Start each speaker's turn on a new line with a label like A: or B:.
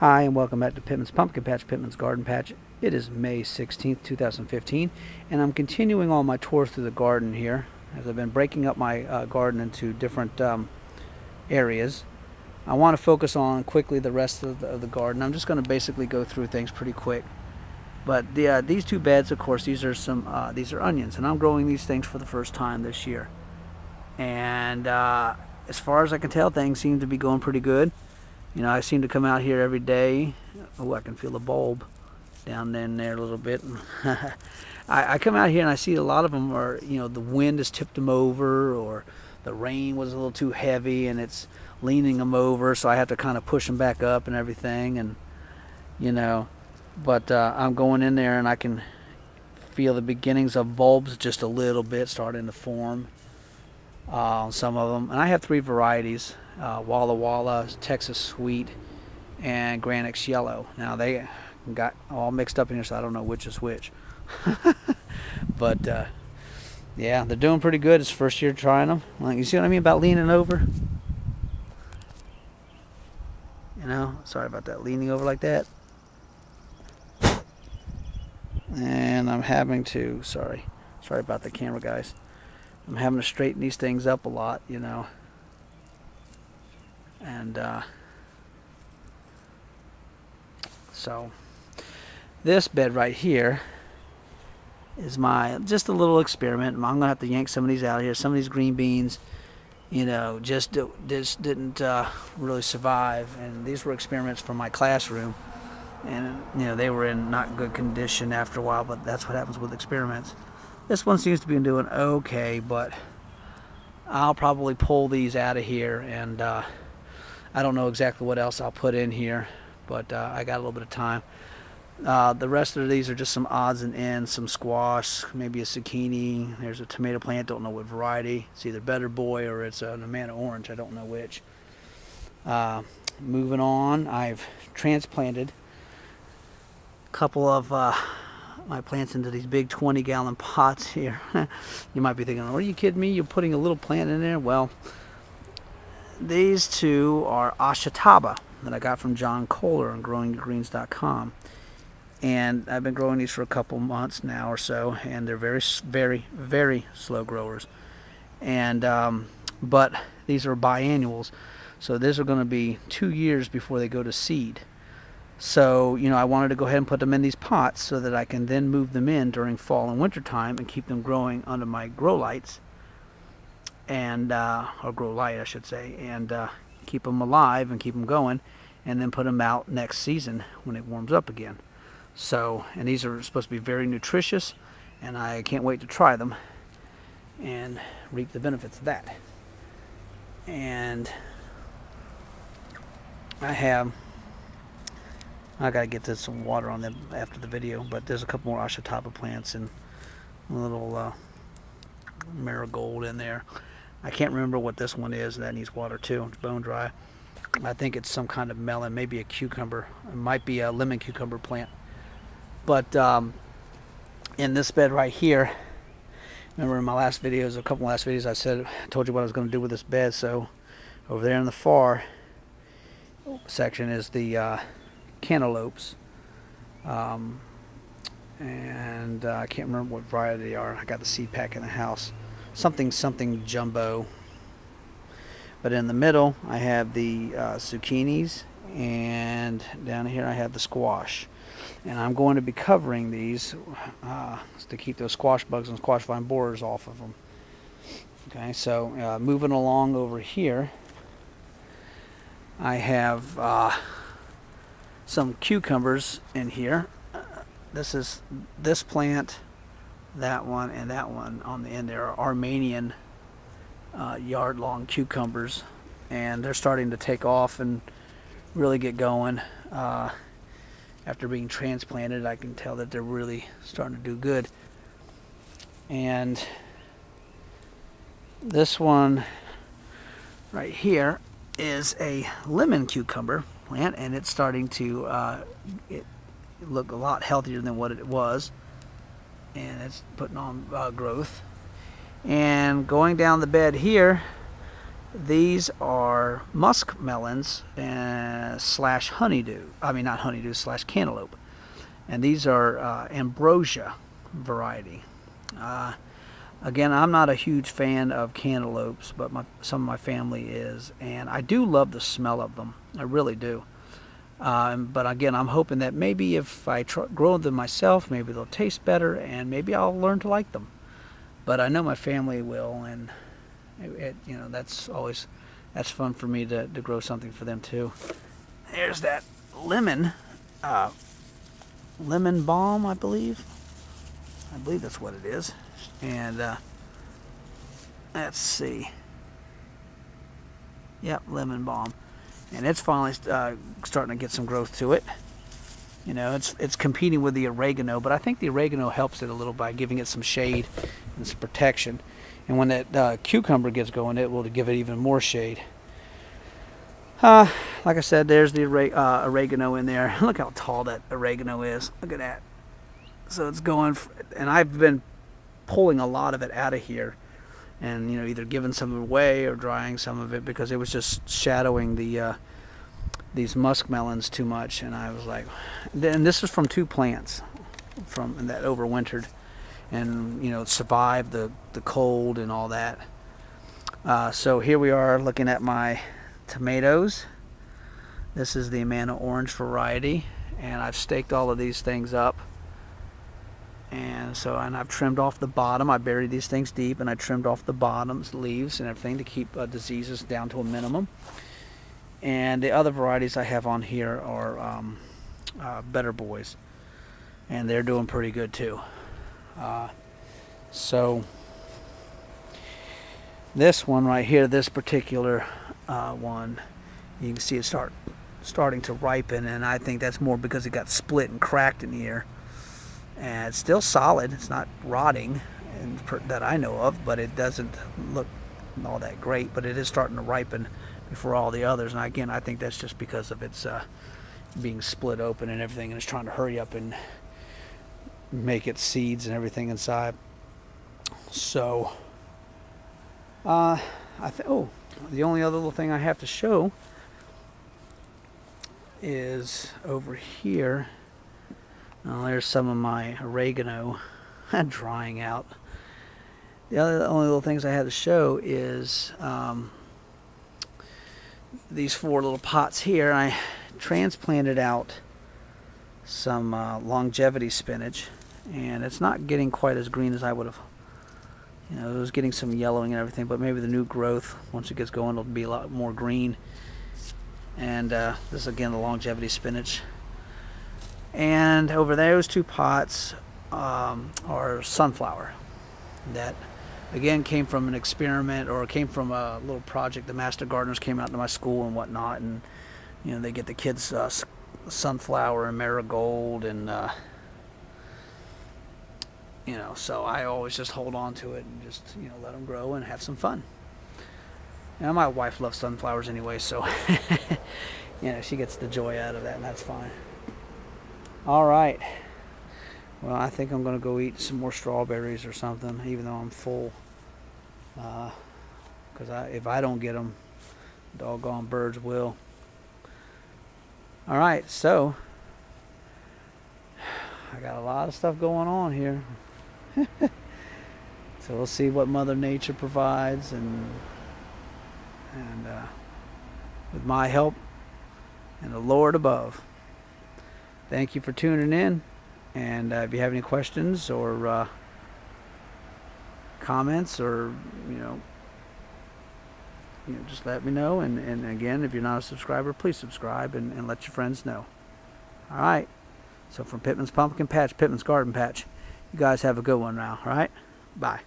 A: Hi, and welcome back to Pittman's Pumpkin Patch, Pittman's Garden Patch. It is May 16th, 2015, and I'm continuing on my tour through the garden here, as I've been breaking up my garden into different areas. I want to focus on quickly the rest of the garden. I'm just going to basically go through things pretty quick. But these two beds, of course, these are onions, and I'm growing these things for the first time this year. And as far as I can tell, things seem to be going pretty good. You know, I seem to come out here every day. Oh, I can feel the bulb down in there a little bit. I come out here and I see a lot of them are, you know, the wind has tipped them over, or the rain was a little too heavy and it's leaning them over, so I have to kind of push them back up and everything. And, you know, but I'm going in there and I can feel the beginnings of bulbs just a little bit starting to form on some of them. And I have three varieties. Walla Walla, Texas Sweet, and Granix Yellow. Now they got all mixed up in here, so I don't know which is which. But yeah, they're doing pretty good. It's first year trying them. Like, you see what I mean about leaning over? You know, sorry about that, leaning over like that. And I'm having to, sorry about the camera, guys. I'm having to straighten these things up a lot, you know. And so this bed right here is just a little experiment. I'm gonna have to yank some of these out here. Some of these green beans, you know, just didn't really survive, and these were experiments from my classroom, and you know, they were in not good condition after a while, but that's what happens with experiments. This one seems to be doing okay, but I'll probably pull these out of here, and I don't know exactly what else I'll put in here, but I got a little bit of time. The rest of these are just some odds and ends, some squash, maybe a zucchini. There's a tomato plant, don't know what variety. It's either Better Boy or it's an Amana Orange, I don't know which. Moving on, I've transplanted a couple of my plants into these big 20-gallon pots here. You might be thinking, are you kidding me? You're putting a little plant in there? Well, these two are Ashataba that I got from John Kohler on growinggreens.com. And I've been growing these for a couple months now or so, and they're very, very, very slow growers. And but these are biannuals, so these are going to be 2 years before they go to seed. So, you know, I wanted to go ahead and put them in these pots so that I can then move them in during fall and winter time and keep them growing under my grow lights, and or grow light, I should say, and keep them alive and keep them going, and then put them out next season when it warms up again. So, and these are supposed to be very nutritious, and I can't wait to try them and reap the benefits of that. And I gotta get this some water on them after the video, but there's a couple more Ashataba plants and a little marigold in there. I can't remember what this one is. That needs water too. It's bone dry. I think it's some kind of melon, maybe a cucumber. It might be a lemon cucumber plant. But in this bed right here, remember in my last videos, a couple of last videos, I told you what I was going to do with this bed. So over there in the far section is the cantaloupes, and I can't remember what variety they are. I got the seed pack in the house. Something jumbo. But in the middle I have the zucchinis, and down here I have the squash, and I'm going to be covering these to keep those squash bugs and squash vine borers off of them. Okay, so moving along over here, I have some cucumbers in here. This plant, that one, and that one on the end there are Armenian yard-long cucumbers, and they're starting to take off and really get going. After being transplanted, I can tell that they're really starting to do good. And this one right here is a lemon cucumber plant, and it's starting to look a lot healthier than what it was, and it's putting on growth. And going down the bed here These are musk melons slash honeydew. I mean, not honeydew, slash cantaloupe. And these are ambrosia variety. Again, I'm not a huge fan of cantaloupes, but some of my family is, and I do love the smell of them. I really do. But again, I'm hoping that maybe if I grow them myself, maybe they'll taste better, and maybe I'll learn to like them. But I know my family will, and you know, that's fun for me to grow something for them too. There's that lemon balm, I believe. I believe that's what it is. And let's see. Yep, lemon balm. And it's finally starting to get some growth to it. You know, it's competing with the oregano, but I think the oregano helps it a little by giving it some shade and some protection. And when that cucumber gets going, it will give it even more shade. Like I said, there's the oregano in there. Look how tall that oregano is. Look at that. So it's going, and I've been pulling a lot of it out of here, and you know, either giving some of it away or drying some of it because it was just shadowing these musk melons too much. And I was like, and this is from 2 plants that overwintered and, you know, survived the cold and all that. So here we are looking at my tomatoes. This is the Amana orange variety, and I've staked all of these things up. And I've trimmed off the bottom. I buried these things deep, and I trimmed off the bottoms, leaves, and everything to keep diseases down to a minimum. And the other varieties I have on here are Better Boys, and they're doing pretty good too. So this one right here, this particular one, you can see it starting to ripen, and I think that's more because it got split and cracked in here. And it's still solid. It's not rotting that I know of, but it doesn't look all that great. But it is starting to ripen before all the others. And again, I think that's just because of its being split open and everything, and it's trying to hurry up and make its seeds and everything inside. So, the only other little thing I have to show is over here. Now, there's some of my oregano drying out. The only little things I had to show is these 4 little pots here. I transplanted out some longevity spinach, and it's not getting quite as green as I would have. You know, it was getting some yellowing and everything, but maybe the new growth, once it gets going, it'll be a lot more green. And this is again the longevity spinach. And over those 2 pots are sunflower that again came from an experiment, or came from a little project. The master gardeners came out to my school and whatnot, and you know, they get the kids sunflower and marigold, and you know, so I always just hold on to it and just, you know, let them grow and have some fun. Now, my wife loves sunflowers anyway, so you know, she gets the joy out of that, and that's fine. All right. Well, I think I'm going to go eat some more strawberries or something, even though I'm full. Because if I don't get them, doggone birds will. All right, so I got a lot of stuff going on here. So we'll see what Mother Nature provides, and with my help and the Lord above. Thank you for tuning in, and if you have any questions or comments, or you know, just let me know. And again, if you're not a subscriber, please subscribe and let your friends know. All right. So from Pittman's Pumpkin Patch, Pittman's Garden Patch, you guys have a good one now. All right. Bye.